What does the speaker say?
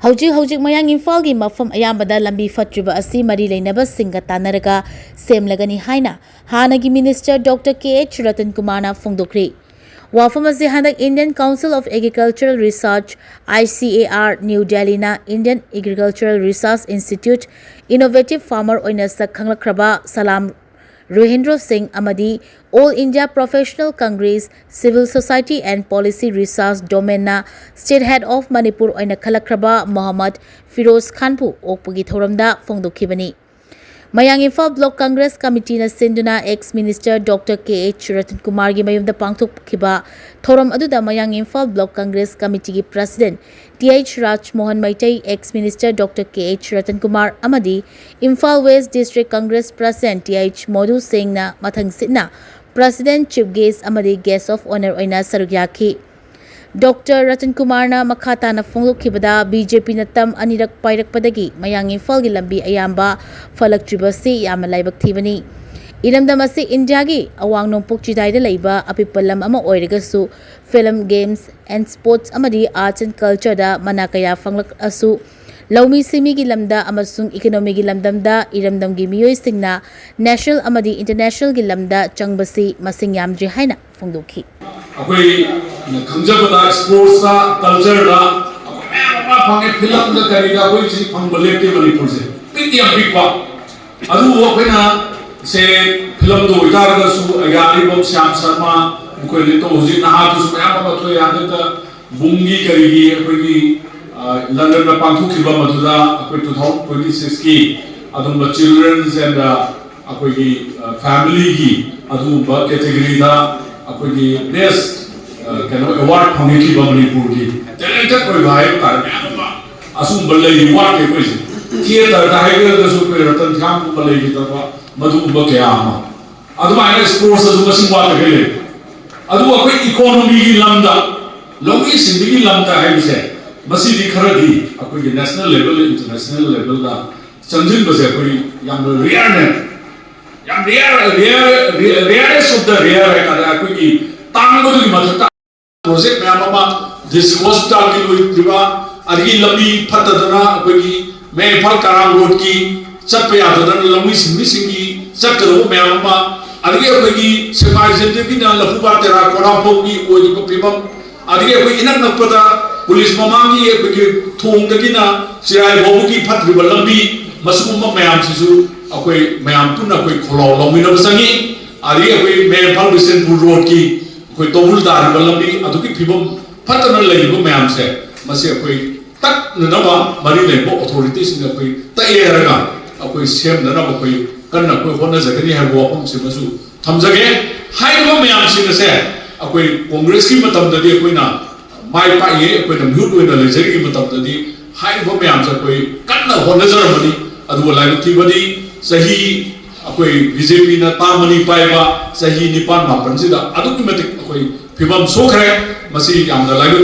हौजिक मयांग इम्फाल की मफम अयामदा लंबी फट्रिबा असी मरी लेनबा सिंगा तानरगा सेमलगनी हाइना हानगी minister doctor K H. Ratan Kumar फोंदोक्री वाफम असे हंदक Indian Council of Agricultural Research ICAR New Delhi ना Indian Agricultural Research Institute innovative farmer ओइना सखंगलख्रबा सलाम रोहिंद्र सिंह अमदी All India Professional Congress civil society and policy research domain ना स्टेट हेड ऑफ मणिपुर ओइना खलख्रबा मोहम्मद फिरोज खानपु ओकपगी थोरमदा फोंदोखिबनी Mayang Imphal block Congress committee ना सिंधुना ex minister doctor K H. Ratan Kumar की मयुमदा पांगथोकखिबा थोरम अदुदा Mayang Imphal block Congress committee की president T.H. Rajmohan Meitei ex minister doctor K H. Ratan Kumar अमदी Imphal west district Congress president T.H. Madhu Singh ना मथंगसिना प्रेसिडेंट चीफ गेस्ट अमदी गेस्ट ऑफ ऑनर ओइना सरुक याखी डॉक्टर रतन कुमार ना मखाताना फोंदोखिबदा बीजेपी ना तम अनिरक पाइरकपदगी मयांग इम्फाल की लंबी अयाम्बा फलक्ट्रिबसी याम लाइबक थीबनी इलमदम असी इंडिया की अवांग नोंपोक चिदाइदा लैबा अपिपलम अमा ओइरगसु फिल्म गेम्स एंड स्पोर्ट्स अमदी आर्ट्स एंड कल्चर दा मना कया फंगलक असु लौमी सिमी की लमदा अमसुंग इकोनॉमी की लमदमदा इरमदम की मियोय सिंगना नेशनल अमदी इंटरनेशनल की लमदा चंगबसी मसिंग यामद्रि हाइना फोंदोखी अखोई खंजबदा स्पोर्ट्स दा कल्चर दा मा फंगे फिल्म दा करीगा कोई चीज फंग लेते मणिपुर से पिटिया बिगवा अदु ओखना से फिल्म दो इतारगा सु अगारी बम श्याम शर्मा कोई ले तो हुजी नहा तो सुया मा तो याद ता बुंगी करीगी अखोई लंदन में पांथु खिबा मधुदा अखोई 2026 की अदुम चिल्ड्रंस एंड अखोई फैमिली की अदुम कैटेगरी दा अखोई बेस्ट कनो अवार्ड फंगी की मणिपुर की टैलेंटेड कोई भाई कार असुम बल्ले अवार्ड के कोई थिएटर दा हाइगर सु कोई रतन ध्यान को बल्ले की तरफा मधु बकया अमा अदुमाइना स्पोर्ट्स अदु मसिंग वाट गेले अदु अखोई इकोनॉमी की लमदा लोगी सिंदगी लमदा है बिसे मसी दी खरदी अखोई नेशनल लेवल इंटरनेशनल लेवल दा चंजिन बसे अखोई याम रियर ने याम रेयरेस्ट ऑफ द रेयर है kada अखोई की तांगबदु की मथता प्रोजेक्ट में अमा दिस हॉस्पिटल की लोई दिबा अरगी लंबी फतदना अखोई मैं फल कराम रोड की चप्पे यादन लंबी सिंगी चक्रो में अमा अरगी अखोई सेमाई जेंदे की ना लफुबा तेरा कोरापो की ओइ को पिबम अरगी अखोई इनक नपदा पुलिस ममांगी अखोई थोंग दगिना सिराय बोबु की फतरिबा लंबी मसुम मयाम सिसु अखोई मयाम पुना अखोई खोलाव लमिनब संगी अरगी अखोई मैं फल बिसेनपुर रोड की अखोई तोबुल दारिबा लंबी अदुकी फिबम फतना लैबो मयाम से मसे अखोई तक ननबा मरी लेबो अथॉरिटी सिंग अखोई तएरगा अखोई सेम ननबा अखोई कन्ना कोई होना जगनी है वो हम से मसु थमजगे हाइबो मयाम सिंग से अखोई कांग्रेस की मतम ददी अखोई ना माई पाए अखोई ना म्यूट ओइना लेजरी की मतम ददी हाइबो मयाम से अखोई कन्ना होना जरमनी अदु लाइब थीबदी सही अखोई बीजेपी ना तामनी पाइबा सही निपान मापन सिदा अदु की मते अखोई फिबम सोखरे मसी याम दा लाइब